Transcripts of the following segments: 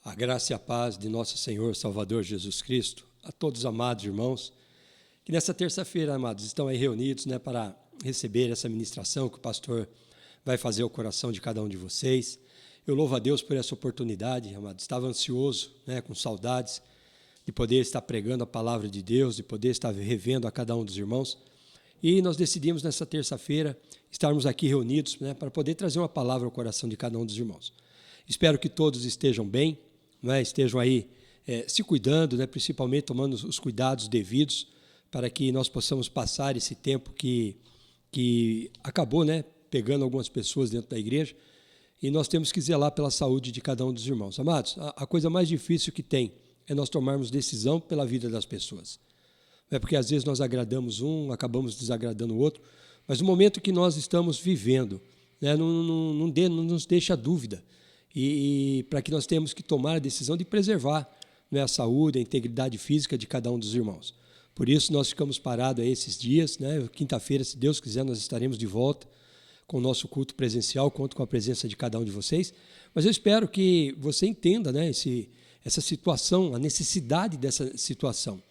A graça e a paz de nosso Senhor Salvador Jesus Cristo, a todos os amados irmãos, que nessa terça-feira, amados, estão aí reunidos, para receber essa ministração que o pastor vai fazer ao coração de cada um de vocês. Eu louvo a Deus por essa oportunidade, amados. Estava ansioso, com saudades de poder estar pregando a palavra de Deus, de poder estar revendo a cada um dos irmãos. E nós decidimos nessa terça-feira estarmos aqui reunidos, para poder trazer uma palavra ao coração de cada um dos irmãos. Espero que todos estejam bem, estejam aí se cuidando, principalmente tomando os cuidados devidos para que nós possamos passar esse tempo que acabou pegando algumas pessoas dentro da igreja, e nós temos que zelar pela saúde de cada um dos irmãos. Amados, a coisa mais difícil que tem é nós tomarmos decisão pela vida das pessoas. Porque às vezes nós agradamos um, acabamos desagradando o outro, mas no momento que nós estamos vivendo, não nos deixa dúvida, e para que nós temos que tomar a decisão de preservar a saúde, a integridade física de cada um dos irmãos. Por isso nós ficamos parados aí esses dias, quinta-feira, se Deus quiser, nós estaremos de volta com o nosso culto presencial, conto com a presença de cada um de vocês, mas eu espero que você entenda essa situação, a necessidade dessa situação,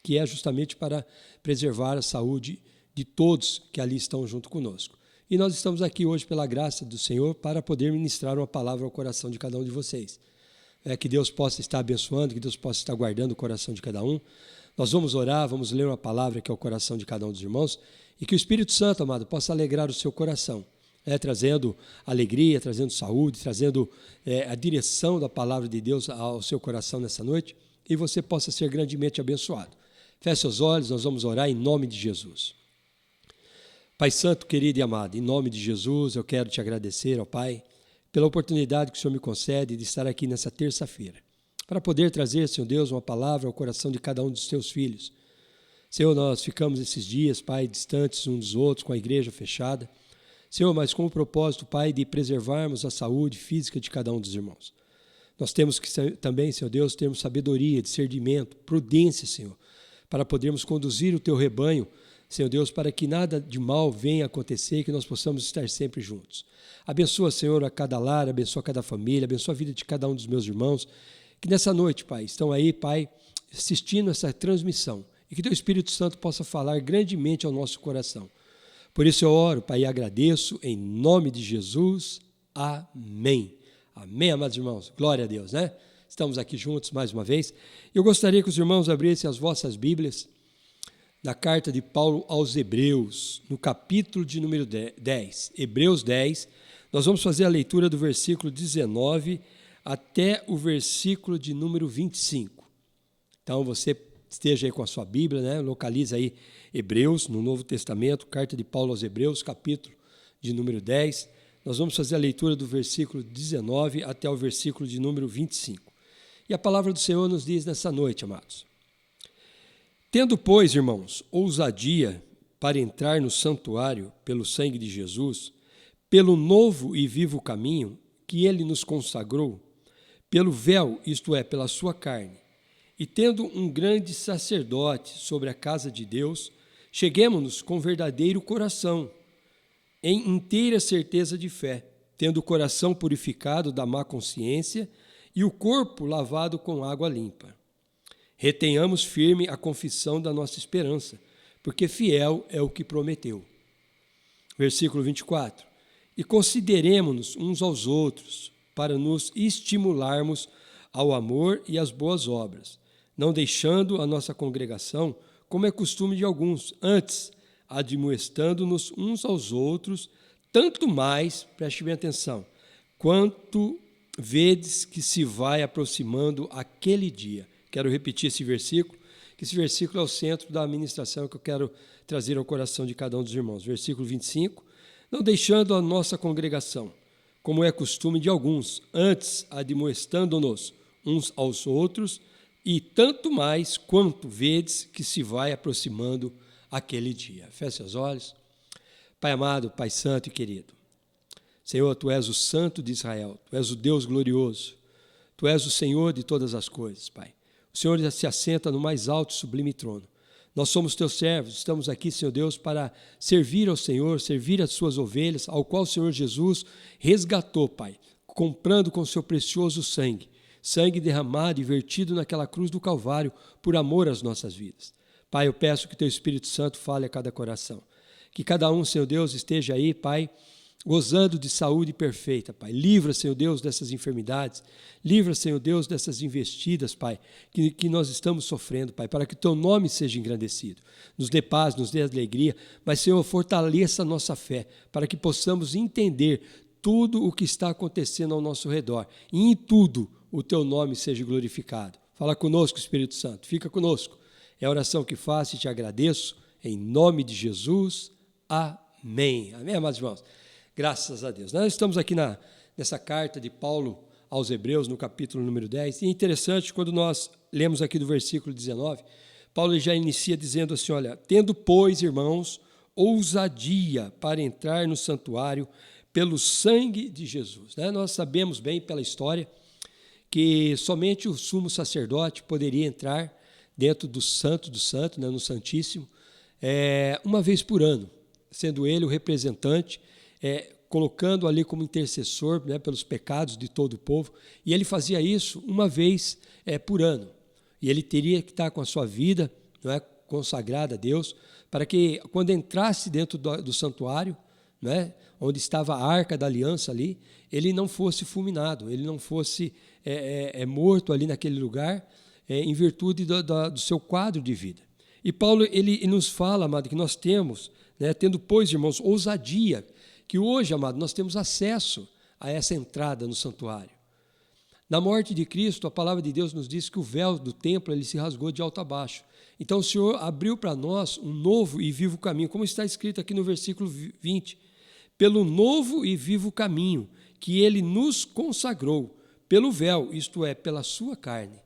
que é justamente para preservar a saúde de todos que ali estão junto conosco. E nós estamos aqui hoje, pela graça do Senhor, para poder ministrar uma palavra ao coração de cada um de vocês. Que Deus possa estar abençoando, que Deus possa estar guardando o coração de cada um. Nós vamos orar, vamos ler uma palavra que é o coração de cada um dos irmãos, e que o Espírito Santo, amado, possa alegrar o seu coração, trazendo alegria, trazendo saúde, trazendo a direção da palavra de Deus ao seu coração nessa noite, e você possa ser grandemente abençoado. Feche seus olhos, nós vamos orar em nome de Jesus. Pai Santo, querido e amado, em nome de Jesus, eu quero te agradecer, ó Pai, pela oportunidade que o Senhor me concede de estar aqui nessa terça-feira, para poder trazer, Senhor Deus, uma palavra ao coração de cada um dos teus filhos. Senhor, nós ficamos esses dias, Pai, distantes uns dos outros, com a igreja fechada. Senhor, mas com o propósito, Pai, de preservarmos a saúde física de cada um dos irmãos. Nós temos que também, Senhor Deus, termos sabedoria, discernimento, prudência, Senhor, para podermos conduzir o teu rebanho, Senhor Deus, para que nada de mal venha acontecer e que nós possamos estar sempre juntos. Abençoa, Senhor, a cada lar, abençoa cada família, abençoa a vida de cada um dos meus irmãos, que nessa noite, Pai, estão aí, Pai, assistindo essa transmissão, e que teu Espírito Santo possa falar grandemente ao nosso coração. Por isso eu oro, Pai, e agradeço, em nome de Jesus. Amém. Amém, amados irmãos. Glória a Deus, Estamos aqui juntos mais uma vez. Eu gostaria que os irmãos abrissem as vossas Bíblias na carta de Paulo aos Hebreus, no capítulo de número 10. Hebreus 10, nós vamos fazer a leitura do versículo 19 até o versículo de número 25. Então, você esteja aí com a sua Bíblia, localiza aí Hebreus, no Novo Testamento, carta de Paulo aos Hebreus, capítulo de número 10. Nós vamos fazer a leitura do versículo 19 até o versículo de número 25. E a palavra do Senhor nos diz nessa noite, amados: Tendo, pois, irmãos, ousadia para entrar no santuário pelo sangue de Jesus, pelo novo e vivo caminho que ele nos consagrou, pelo véu, isto é, pela sua carne, e tendo um grande sacerdote sobre a casa de Deus, cheguemo-nos com verdadeiro coração, em inteira certeza de fé, tendo o coração purificado da má consciência e o corpo lavado com água limpa. Retenhamos firme a confissão da nossa esperança, porque fiel é o que prometeu. Versículo 24. E consideremo-nos uns aos outros, para nos estimularmos ao amor e às boas obras, não deixando a nossa congregação, como é costume de alguns, antes, admoestando-nos uns aos outros, tanto mais, preste bem atenção, quanto vedes que se vai aproximando aquele dia. Quero repetir esse versículo, que esse versículo é o centro da ministração que eu quero trazer ao coração de cada um dos irmãos. Versículo 25, não deixando a nossa congregação, como é costume de alguns, antes admoestando-nos uns aos outros, e tanto mais quanto vedes que se vai aproximando aquele dia. Feche os olhos. Pai amado, Pai santo e querido, Senhor, Tu és o Santo de Israel, Tu és o Deus glorioso, Tu és o Senhor de todas as coisas, Pai. O Senhor se assenta no mais alto e sublime trono. Nós somos Teus servos, estamos aqui, Senhor Deus, para servir ao Senhor, servir as Suas ovelhas, ao qual o Senhor Jesus resgatou, Pai, comprando com o Seu precioso sangue. sangue derramado e vertido naquela cruz do Calvário por amor às nossas vidas. Pai, eu peço que Teu Espírito Santo fale a cada coração. Que cada um, Senhor Deus, esteja aí, Pai, gozando de saúde perfeita, Pai. Livra, Senhor Deus, dessas enfermidades. Livra, Senhor Deus, dessas investidas, Pai, que nós estamos sofrendo, Pai, para que o Teu nome seja engrandecido. Nos dê paz, nos dê alegria, mas, Senhor, fortaleça a nossa fé, para que possamos entender tudo o que está acontecendo ao nosso redor. E em tudo o Teu nome seja glorificado. Fala conosco, Espírito Santo. Fica conosco. É a oração que faço e te agradeço. Em nome de Jesus. Amém. Amém, amados irmãos. Graças a Deus. Nós estamos aqui nessa carta de Paulo aos Hebreus, no capítulo número 10. E é interessante, quando nós lemos aqui do versículo 19, Paulo já inicia dizendo assim, olha, tendo, pois, irmãos, ousadia para entrar no santuário pelo sangue de Jesus. Nós sabemos bem pela história que somente o sumo sacerdote poderia entrar dentro do Santo do Santo, no Santíssimo, uma vez por ano, sendo ele o representante, colocando ali como intercessor, pelos pecados de todo o povo, e ele fazia isso uma vez por ano, e ele teria que estar com a sua vida consagrada a Deus, para que quando entrasse dentro do santuário, onde estava a arca da aliança ali, ele não fosse fulminado, ele não fosse morto ali naquele lugar, em virtude do seu quadro de vida. E Paulo ele nos fala, amado, que nós temos, tendo, pois, irmãos, ousadia, que hoje, amado, nós temos acesso a essa entrada no santuário. Na morte de Cristo, a palavra de Deus nos diz que o véu do templo ele se rasgou de alto a baixo. Então o Senhor abriu para nós um novo e vivo caminho, como está escrito aqui no versículo 20, pelo novo e vivo caminho que ele nos consagrou, pelo véu, isto é, pela sua carne.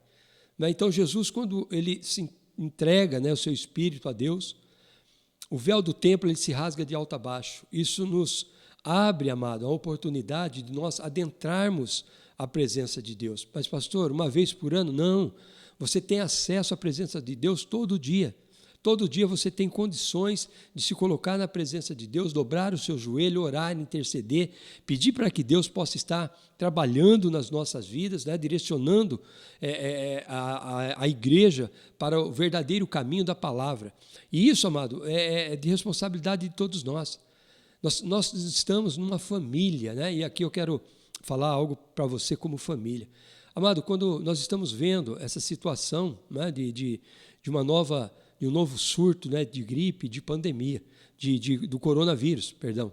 Então Jesus, quando ele se entrega o seu espírito a Deus, o véu do templo ele se rasga de alto a baixo. Isso nos abre, amado, a oportunidade de nós adentrarmos a presença de Deus. Mas, pastor, uma vez por ano? Não. Você tem acesso à presença de Deus todo dia. Todo dia você tem condições de se colocar na presença de Deus, dobrar o seu joelho, orar, interceder, pedir para que Deus possa estar trabalhando nas nossas vidas, direcionando a igreja para o verdadeiro caminho da palavra. E isso, amado, é de responsabilidade de todos nós. Nós estamos numa família, e aqui eu quero falar algo para você como família. Amado, quando nós estamos vendo essa situação de um novo surto de gripe, de pandemia, do coronavírus, perdão.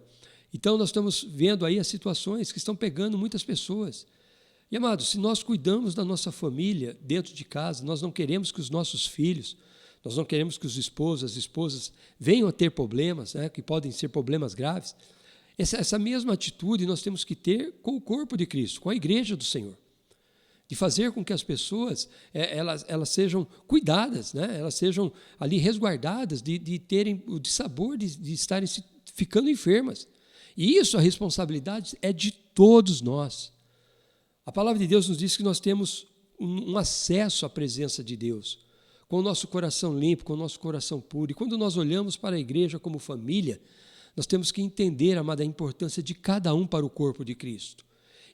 Então, nós estamos vendo aí as situações que estão pegando muitas pessoas. E, amados, se nós cuidamos da nossa família dentro de casa, nós não queremos que os nossos filhos, nós não queremos que os esposos, as esposas venham a ter problemas, que podem ser problemas graves. Essa mesma atitude nós temos que ter com o corpo de Cristo, com a igreja do Senhor. De fazer com que as pessoas elas sejam cuidadas, elas sejam ali resguardadas de terem o dissabor de estarem ficando enfermas. E isso, a responsabilidade é de todos nós. A palavra de Deus nos diz que nós temos um acesso à presença de Deus, com o nosso coração limpo, com o nosso coração puro. E quando nós olhamos para a igreja como família, nós temos que entender, amada, a importância de cada um para o corpo de Cristo.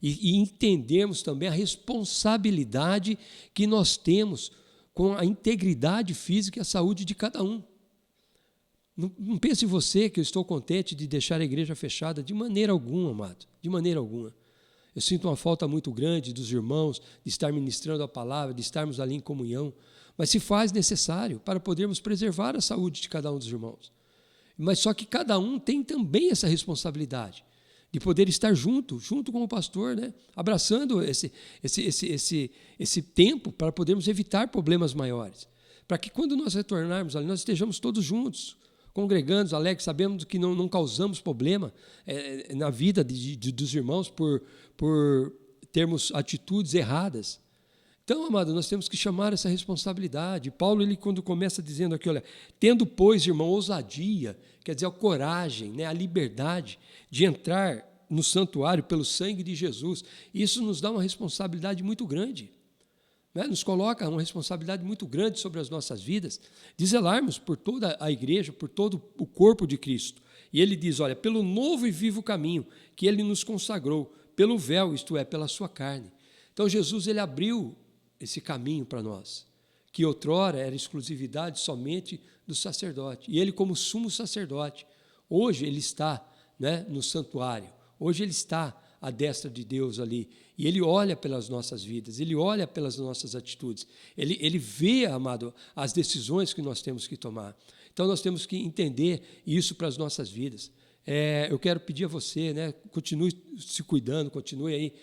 E entendermos também a responsabilidade que nós temos com a integridade física e a saúde de cada um. Não pense você que eu estou contente de deixar a igreja fechada, de maneira alguma, amado, de maneira alguma. Eu sinto uma falta muito grande dos irmãos, de estar ministrando a palavra, de estarmos ali em comunhão, mas se faz necessário para podermos preservar a saúde de cada um dos irmãos. Mas só que cada um tem também essa responsabilidade de poder estar junto com o pastor, abraçando esse tempo para podermos evitar problemas maiores. Para que quando nós retornarmos ali, nós estejamos todos juntos, congregando, alegres, sabendo que não causamos problema na vida dos irmãos por termos atitudes erradas. Então, amado, nós temos que chamar essa responsabilidade. Paulo, ele quando começa dizendo aqui, olha, tendo, pois, irmão, ousadia, quer dizer, a coragem, a liberdade de entrar no santuário pelo sangue de Jesus, isso nos dá uma responsabilidade muito grande. Nos coloca uma responsabilidade muito grande sobre as nossas vidas, de zelarmos por toda a igreja, por todo o corpo de Cristo. E ele diz, olha, pelo novo e vivo caminho que ele nos consagrou, pelo véu, isto é, pela sua carne. Então, Jesus ele abriu esse caminho para nós, que outrora era exclusividade somente do sacerdote. E ele, como sumo sacerdote, hoje ele está, né, no santuário, hoje ele está à destra de Deus ali, e ele olha pelas nossas vidas, ele olha pelas nossas atitudes, ele vê, amado, as decisões que nós temos que tomar. Então, nós temos que entender isso para as nossas vidas. Eu quero pedir a você, né, continue se cuidando, continue aí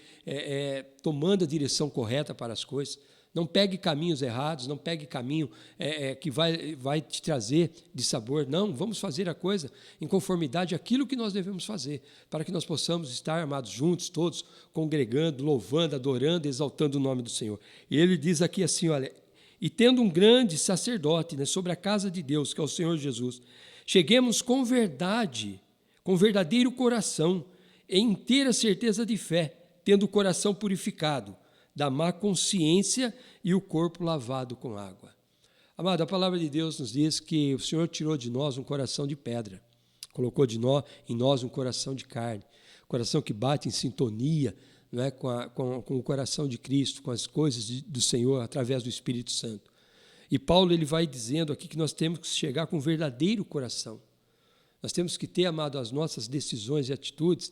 tomando a direção correta para as coisas. Não pegue caminhos errados, não pegue caminho que vai te trazer dissabor. Não, vamos fazer a coisa em conformidade àquilo que nós devemos fazer, para que nós possamos estar, amados, juntos, todos, congregando, louvando, adorando, exaltando o nome do Senhor. E ele diz aqui assim, olha, e tendo um grande sacerdote, né, sobre a casa de Deus, que é o Senhor Jesus, cheguemos com verdade, com verdadeiro coração, em inteira certeza de fé, tendo o coração purificado da má consciência e o corpo lavado com água. Amado, a palavra de Deus nos diz que o Senhor tirou de nós um coração de pedra, colocou em nós um coração de carne, coração que bate em sintonia, né, com o coração de Cristo, com as coisas do Senhor, através do Espírito Santo. E Paulo ele vai dizendo aqui que nós temos que chegar com um verdadeiro coração. Nós temos que ter, amado, as nossas decisões e atitudes,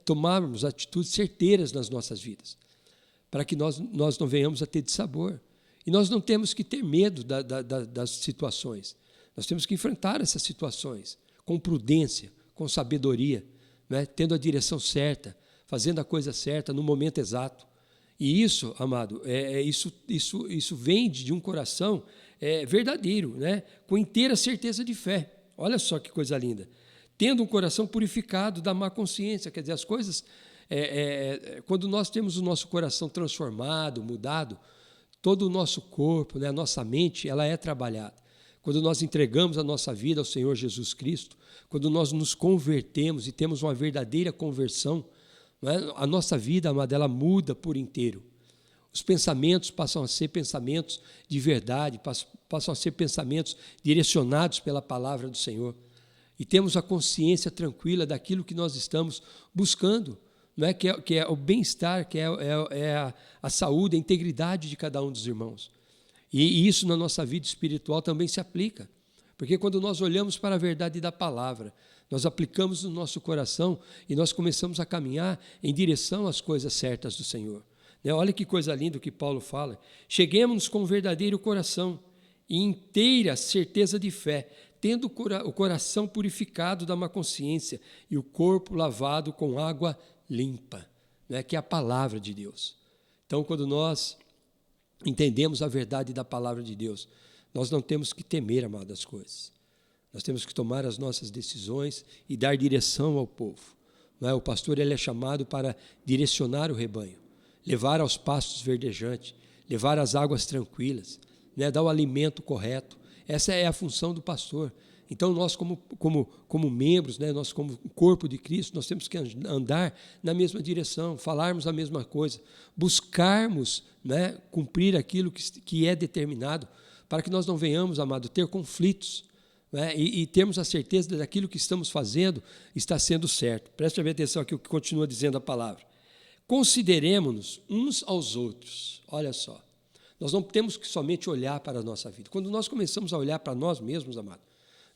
tomarmos atitudes certeiras nas nossas vidas, para que nós não venhamos a ter dissabor. E nós não temos que ter medo das situações. Nós temos que enfrentar essas situações com prudência, com sabedoria, né? Tendo a direção certa, fazendo a coisa certa no momento exato. E isso, amado, isso vem de um coração verdadeiro, né? Com inteira certeza de fé. Olha só que coisa linda. Tendo um coração purificado da má consciência, quer dizer, as coisas, quando nós temos o nosso coração transformado, mudado, todo o nosso corpo, né, a nossa mente, ela é trabalhada. Quando nós entregamos a nossa vida ao Senhor Jesus Cristo, quando nós nos convertemos e temos uma verdadeira conversão, né, a nossa vida, amada, ela muda por inteiro. Os pensamentos passam a ser pensamentos de verdade, passam a ser pensamentos direcionados pela palavra do Senhor. E temos a consciência tranquila daquilo que nós estamos buscando, não é? Que é o bem-estar, que é a saúde, a integridade de cada um dos irmãos. E isso na nossa vida espiritual também se aplica. Porque quando nós olhamos para a verdade da palavra, nós aplicamos no nosso coração e nós começamos a caminhar em direção às coisas certas do Senhor. Olha que coisa linda que Paulo fala. Cheguemos com um verdadeiro coração e inteira certeza de fé, tendo o coração purificado da má consciência e o corpo lavado com água limpa, né, que é a palavra de Deus. Então, quando nós entendemos a verdade da palavra de Deus, nós não temos que temer, amadas, coisas. Nós temos que tomar as nossas decisões e dar direção ao povo. Não é? O pastor ele é chamado para direcionar o rebanho, levar aos pastos verdejantes, levar às águas tranquilas, né, dar o alimento correto. Essa é a função do pastor. Então, nós como membros, né, nós como corpo de Cristo, nós temos que andar na mesma direção, falarmos a mesma coisa, buscarmos, né, cumprir aquilo que é determinado, para que nós não venhamos, amado, ter conflitos, né, e termos a certeza daquilo que estamos fazendo está sendo certo. Preste bem atenção aqui o que continua dizendo a palavra. Consideremos-nos uns aos outros. Olha só, nós não temos que somente olhar para a nossa vida. Quando nós começamos a olhar para nós mesmos, amado,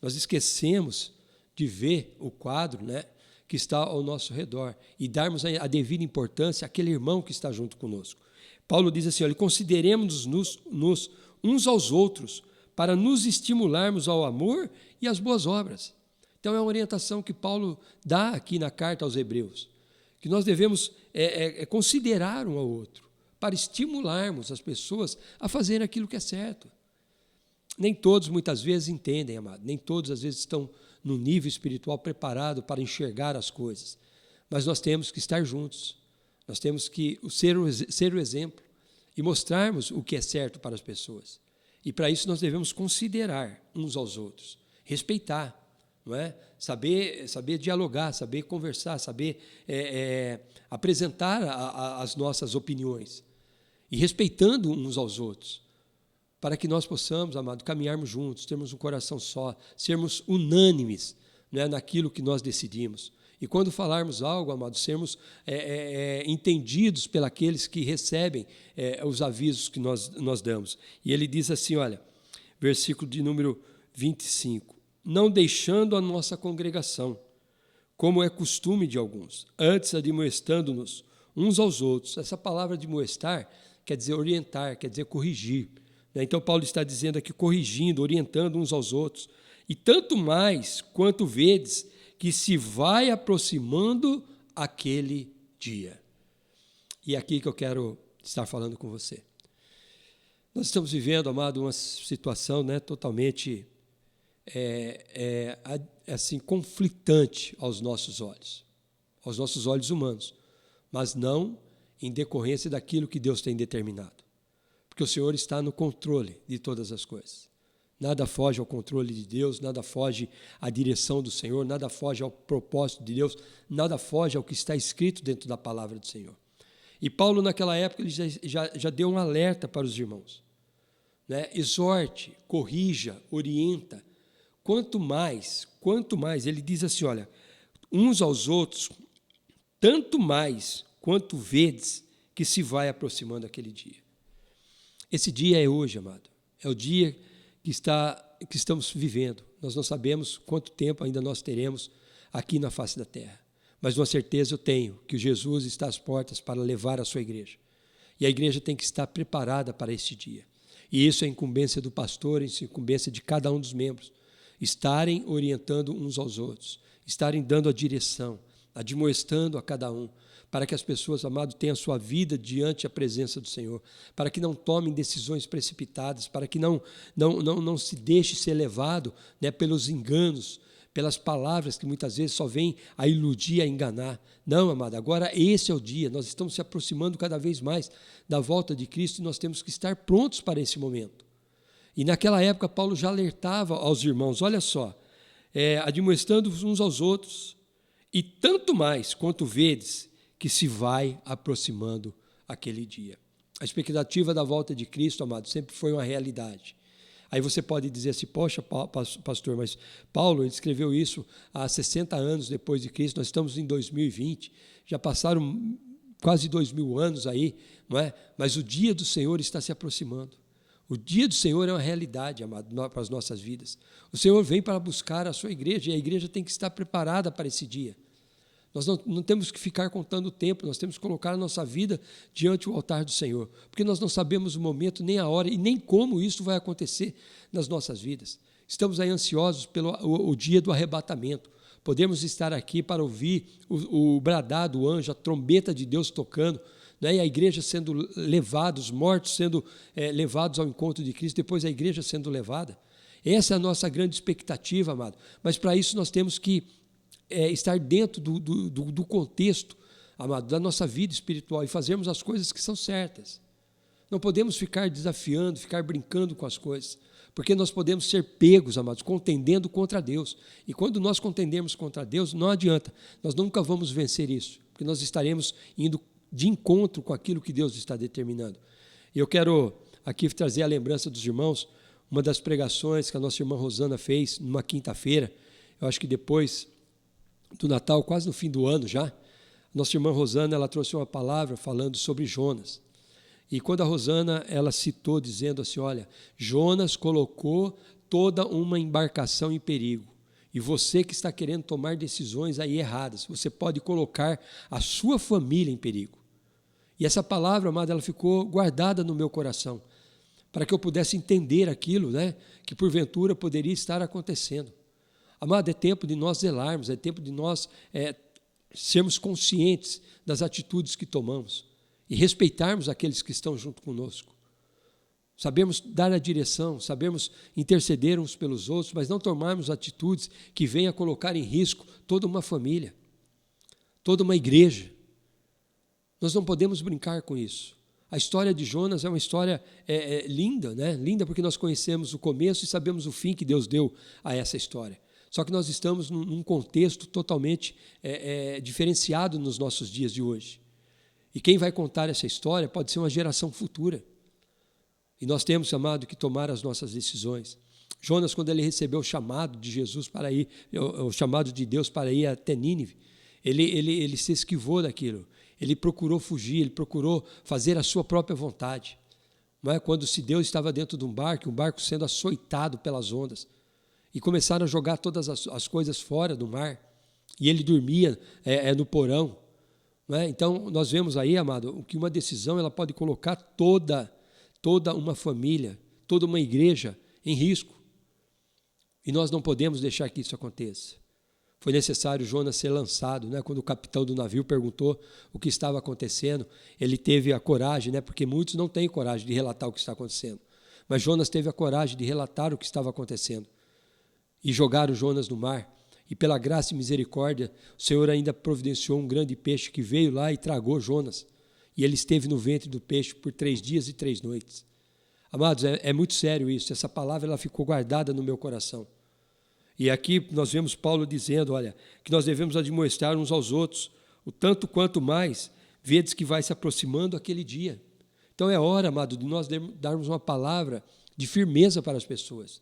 nós esquecemos de ver o quadro, né, que está ao nosso redor e darmos a devida importância àquele irmão que está junto conosco. Paulo diz assim, olha, consideremos-nos uns aos outros para nos estimularmos ao amor e às boas obras. Então, é uma orientação que Paulo dá aqui na carta aos Hebreus, que nós devemos considerar um ao outro, para estimularmos as pessoas a fazerem aquilo que é certo. Nem todos, muitas vezes, entendem, amado. Nem todos, às vezes, estão no nível espiritual preparado para enxergar as coisas. Mas nós temos que estar juntos. Nós temos que ser o exemplo e mostrarmos o que é certo para as pessoas. E, para isso, nós devemos considerar uns aos outros, respeitar, não é? Saber dialogar, saber conversar, saber apresentar as nossas opiniões e respeitando uns aos outros, para que nós possamos, amado, caminharmos juntos, termos um coração só, sermos unânimes, né, naquilo que nós decidimos E quando falarmos algo, amados, sermos entendidos pelos que recebem os avisos que nós damos. E ele diz assim, olha, versículo de número 25, não deixando a nossa congregação, como é costume de alguns, antes admoestando-nos uns aos outros. Essa palavra admoestar quer dizer orientar, quer dizer corrigir. Então, Paulo está dizendo aqui, corrigindo, orientando uns aos outros. E tanto mais quanto vedes que se vai aproximando aquele dia. E é aqui que eu quero estar falando com você. Nós estamos vivendo, amado, uma situação totalmente assim, conflitante aos nossos olhos humanos, mas não em decorrência daquilo que Deus tem determinado. Porque o Senhor está no controle de todas as coisas. Nada foge ao controle de Deus, nada foge à direção do Senhor, nada foge ao propósito de Deus, nada foge ao que está escrito dentro da palavra do Senhor. E Paulo, naquela época, ele já deu um alerta para os irmãos. Exorte, corrija, orienta. Quanto mais, ele diz assim, olha, uns aos outros, tanto mais quanto vedes que se vai aproximando aquele dia. Esse dia é hoje, amado. É o dia que estamos vivendo. Nós não sabemos quanto tempo ainda nós teremos aqui na face da terra. Mas uma certeza eu tenho, que Jesus está às portas para levar a sua igreja. E a igreja tem que estar preparada para esse dia. E isso é incumbência do pastor, isso é incumbência de cada um dos membros. Estarem orientando uns aos outros, estarem dando a direção, admoestando a cada um, para que as pessoas, amado, tenham a sua vida diante da presença do Senhor, para que não tomem decisões precipitadas, para que não se deixe ser levado pelos enganos, pelas palavras que muitas vezes só vêm a iludir, a enganar. Não, amado, agora esse é o dia, nós estamos se aproximando cada vez mais da volta de Cristo e nós temos que estar prontos para esse momento. E naquela época Paulo já alertava aos irmãos, olha só, admoestando uns aos outros, e tanto mais quanto vedes que se vai aproximando aquele dia. A expectativa da volta de Cristo, amado, sempre foi uma realidade. Aí você pode dizer assim, poxa, pastor, mas Paulo ele escreveu isso há 60 anos depois de Cristo, nós estamos em 2020, já passaram quase 2000 anos aí, não é? Mas o dia do Senhor está se aproximando. O dia do Senhor é uma realidade, amado, para as nossas vidas. O Senhor vem para buscar a sua igreja e a igreja tem que estar preparada para esse dia. Nós não temos que ficar contando o tempo, nós temos que colocar a nossa vida diante do altar do Senhor, porque nós não sabemos o momento, nem a hora e nem como isso vai acontecer nas nossas vidas. Estamos aí ansiosos pelo o dia do arrebatamento. Podemos estar aqui para ouvir o bradar do anjo, a trombeta de Deus tocando, e a igreja sendo levada, os mortos sendo levados ao encontro de Cristo, depois a igreja sendo levada. Essa é a nossa grande expectativa, amado. Mas para isso nós temos que estar dentro do contexto, amado, da nossa vida espiritual e fazermos as coisas que são certas. Não podemos ficar desafiando, ficar brincando com as coisas, porque nós podemos ser pegos, amados, contendendo contra Deus. E quando nós contendemos contra Deus, não adianta, nós nunca vamos vencer isso, porque nós estaremos indo de encontro com aquilo que Deus está determinando. E eu quero aqui trazer a lembrança dos irmãos, uma das pregações que a nossa irmã Rosana fez numa quinta-feira, eu acho que depois do Natal, quase no fim do ano já, nossa irmã Rosana, ela trouxe uma palavra falando sobre Jonas. E quando a Rosana, ela citou, dizendo assim, olha, Jonas colocou toda uma embarcação em perigo. E você que está querendo tomar decisões aí erradas, você pode colocar a sua família em perigo. E essa palavra, amada, ela ficou guardada no meu coração, para que eu pudesse entender aquilo, que porventura poderia estar acontecendo. Amado, é tempo de nós zelarmos, é tempo de nós sermos conscientes das atitudes que tomamos e respeitarmos aqueles que estão junto conosco. Sabemos dar a direção, sabemos interceder uns pelos outros, mas não tomarmos atitudes que venham a colocar em risco toda uma família, toda uma igreja. Nós não podemos brincar com isso. A história de Jonas é uma história linda, linda porque nós conhecemos o começo e sabemos o fim que Deus deu a essa história. Só que nós estamos num contexto totalmente diferenciado nos nossos dias de hoje. E quem vai contar essa história pode ser uma geração futura. E nós temos, amado, que tomar as nossas decisões. Jonas, quando ele recebeu o chamado de Jesus para ir, o chamado de Deus para ir até Nínive, Ele se esquivou daquilo. Ele procurou fugir, ele procurou fazer a sua própria vontade. Não é? Quando se Deus estava dentro de um barco sendo açoitado pelas ondas, e começaram a jogar todas as coisas fora do mar, e ele dormia no porão. Não é? Então, nós vemos aí, amado, que uma decisão ela pode colocar toda uma família, toda uma igreja em risco. E nós não podemos deixar que isso aconteça. Foi necessário Jonas ser lançado, né? Quando o capitão do navio perguntou o que estava acontecendo, ele teve a coragem, né? Porque muitos não têm coragem de relatar o que está acontecendo. Mas Jonas teve a coragem de relatar o que estava acontecendo. E jogaram Jonas no mar. E pela graça e misericórdia, o Senhor ainda providenciou um grande peixe que veio lá e tragou Jonas. E ele esteve no ventre do peixe por 3 dias e 3 noites. Amados, é muito sério isso. Essa palavra ela ficou guardada no meu coração. E aqui nós vemos Paulo dizendo, olha, que nós devemos admoestar uns aos outros, o tanto quanto mais, vedes que vai se aproximando aquele dia. Então é hora, amado, de nós darmos uma palavra de firmeza para as pessoas.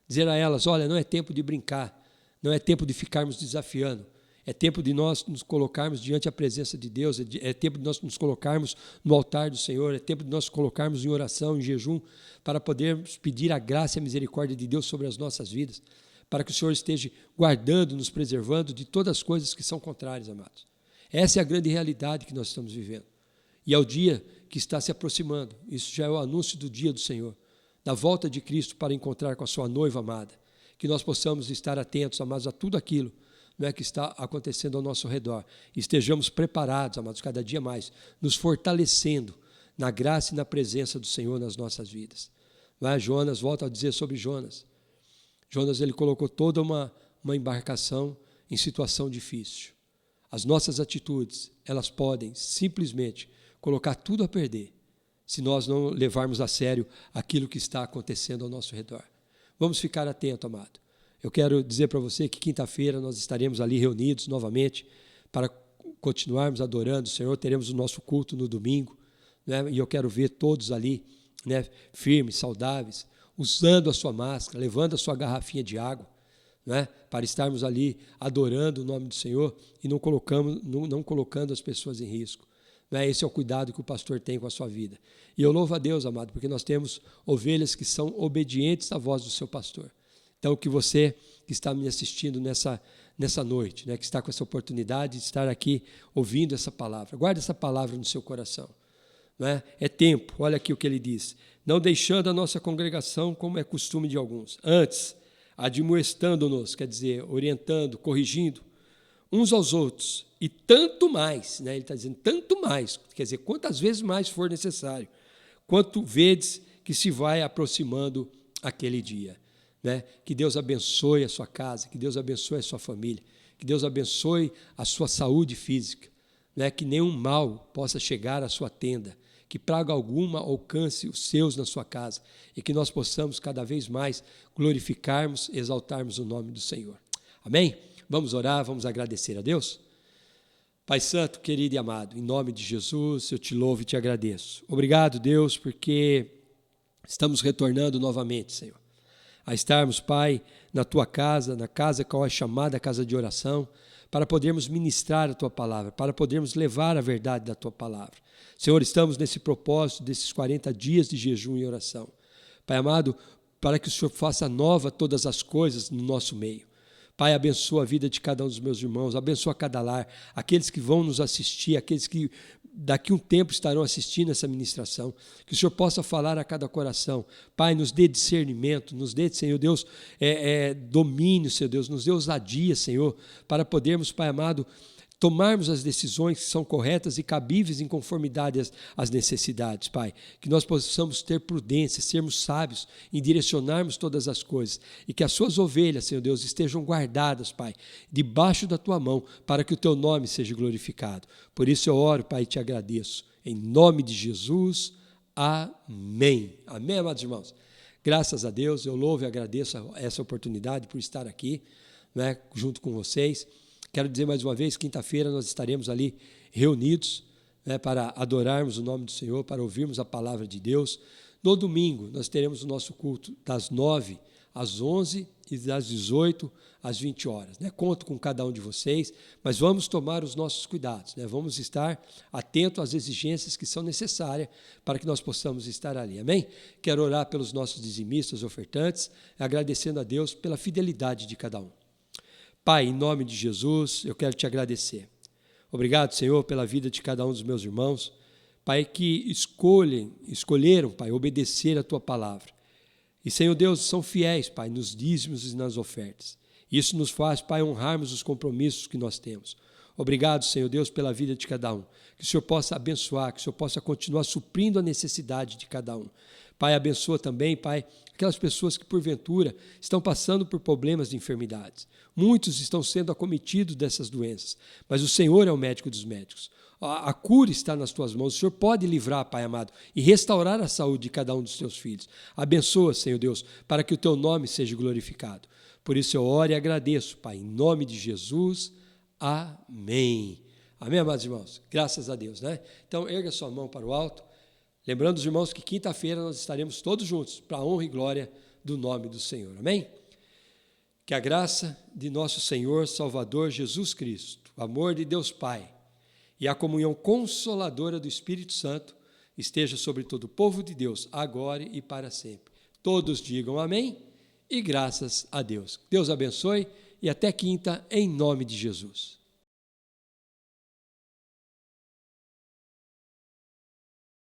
Dizer a elas, olha, não é tempo de brincar, não é tempo de ficarmos desafiando, é tempo de nós nos colocarmos diante da presença de Deus, é tempo de nós nos colocarmos no altar do Senhor, é tempo de nós nos colocarmos em oração, em jejum, para podermos pedir a graça e a misericórdia de Deus sobre as nossas vidas, para que o Senhor esteja guardando, nos preservando de todas as coisas que são contrárias, amados. Essa é a grande realidade que nós estamos vivendo. E é o dia que está se aproximando. Isso já é o anúncio do dia do Senhor, da volta de Cristo para encontrar com a sua noiva amada. Que nós possamos estar atentos, amados, a tudo aquilo, não é, que está acontecendo ao nosso redor. Estejamos preparados, amados, cada dia mais, nos fortalecendo na graça e na presença do Senhor nas nossas vidas. Não é? Jonas, volta a dizer sobre Jonas. Jonas, ele colocou toda uma embarcação em situação difícil. As nossas atitudes, elas podem simplesmente colocar tudo a perder, se nós não levarmos a sério aquilo que está acontecendo ao nosso redor. Vamos ficar atento, amado. Eu quero dizer para você que quinta-feira nós estaremos ali reunidos novamente para continuarmos adorando o Senhor. Teremos o nosso culto no domingo, né? E eu quero ver todos ali, né, firmes, saudáveis, usando a sua máscara, levando a sua garrafinha de água, né, para estarmos ali adorando o nome do Senhor e não colocando as pessoas em risco. Né? Esse é o cuidado que o pastor tem com a sua vida. E eu louvo a Deus, amado, porque nós temos ovelhas que são obedientes à voz do seu pastor. Então, que você que está me assistindo nessa noite, né, que está com essa oportunidade de estar aqui ouvindo essa palavra, guarde essa palavra no seu coração. Né? É tempo, olha aqui o que ele diz, não deixando a nossa congregação como é costume de alguns, antes, admoestando-nos, quer dizer, orientando, corrigindo, uns aos outros, e tanto mais, né? Ele está dizendo tanto mais, quer dizer, quantas vezes mais for necessário, quanto vedes que se vai aproximando aquele dia. Né? Que Deus abençoe a sua casa, que Deus abençoe a sua família, que Deus abençoe a sua saúde física, né? Que nenhum mal possa chegar à sua tenda, que praga alguma alcance os seus na sua casa e que nós possamos cada vez mais glorificarmos, exaltarmos o nome do Senhor. Amém? Vamos orar, vamos agradecer a Deus? Pai Santo, querido e amado, em nome de Jesus, eu te louvo e te agradeço. Obrigado, Deus, porque estamos retornando novamente, Senhor, a estarmos, Pai, na Tua casa, na casa qual é chamada casa de oração, para podermos ministrar a Tua palavra, para podermos levar a verdade da Tua palavra. Senhor, estamos nesse propósito desses 40 dias de jejum e oração. Pai amado, para que o Senhor faça nova todas as coisas no nosso meio. Pai, abençoa a vida de cada um dos meus irmãos, abençoa cada lar, aqueles que vão nos assistir, aqueles que daqui a um tempo estarão assistindo essa ministração, que o Senhor possa falar a cada coração. Pai, nos dê discernimento, nos dê, Senhor Deus, domínio, Senhor Deus, nos dê ousadia, Senhor, para podermos, Pai amado, tomarmos as decisões que são corretas e cabíveis em conformidade às necessidades, Pai. Que nós possamos ter prudência, sermos sábios em direcionarmos todas as coisas e que as suas ovelhas, Senhor Deus, estejam guardadas, Pai, debaixo da Tua mão, para que o Teu nome seja glorificado. Por isso eu oro, Pai, e te agradeço. Em nome de Jesus, amém. Amém, amados irmãos? Graças a Deus, eu louvo e agradeço essa oportunidade por estar aqui, né, junto com vocês. Quero dizer mais uma vez, quinta-feira nós estaremos ali reunidos, né, para adorarmos o nome do Senhor, para ouvirmos a palavra de Deus. No domingo nós teremos o nosso culto das 9 às 11 e das 18 às 20 horas. Né? Conto com cada um de vocês, mas vamos tomar os nossos cuidados. Né? Vamos estar atentos às exigências que são necessárias para que nós possamos estar ali. Amém? Quero orar pelos nossos dizimistas, ofertantes, agradecendo a Deus pela fidelidade de cada um. Pai, em nome de Jesus, eu quero te agradecer. Obrigado, Senhor, pela vida de cada um dos meus irmãos. Pai, que escolheram, Pai, obedecer a Tua palavra. E, Senhor Deus, são fiéis, Pai, nos dízimos e nas ofertas. Isso nos faz, Pai, honrarmos os compromissos que nós temos. Obrigado, Senhor Deus, pela vida de cada um. Que o Senhor possa abençoar, que o Senhor possa continuar suprindo a necessidade de cada um. Pai, abençoa também, Pai, aquelas pessoas que, porventura, estão passando por problemas de enfermidades. Muitos estão sendo acometidos dessas doenças, mas o Senhor é o médico dos médicos. A cura está nas Tuas mãos. O Senhor pode livrar, Pai amado, e restaurar a saúde de cada um dos Teus filhos. Abençoa, Senhor Deus, para que o Teu nome seja glorificado. Por isso eu oro e agradeço, Pai, em nome de Jesus. Amém. Amém, amados irmãos? Graças a Deus, né? Então, erga sua mão para o alto. Lembrando os irmãos que quinta-feira nós estaremos todos juntos para a honra e glória do nome do Senhor. Amém? Que a graça de nosso Senhor, Salvador Jesus Cristo, o amor de Deus Pai e a comunhão consoladora do Espírito Santo esteja sobre todo o povo de Deus, agora e para sempre. Todos digam amém e graças a Deus. Deus abençoe e até quinta, em nome de Jesus.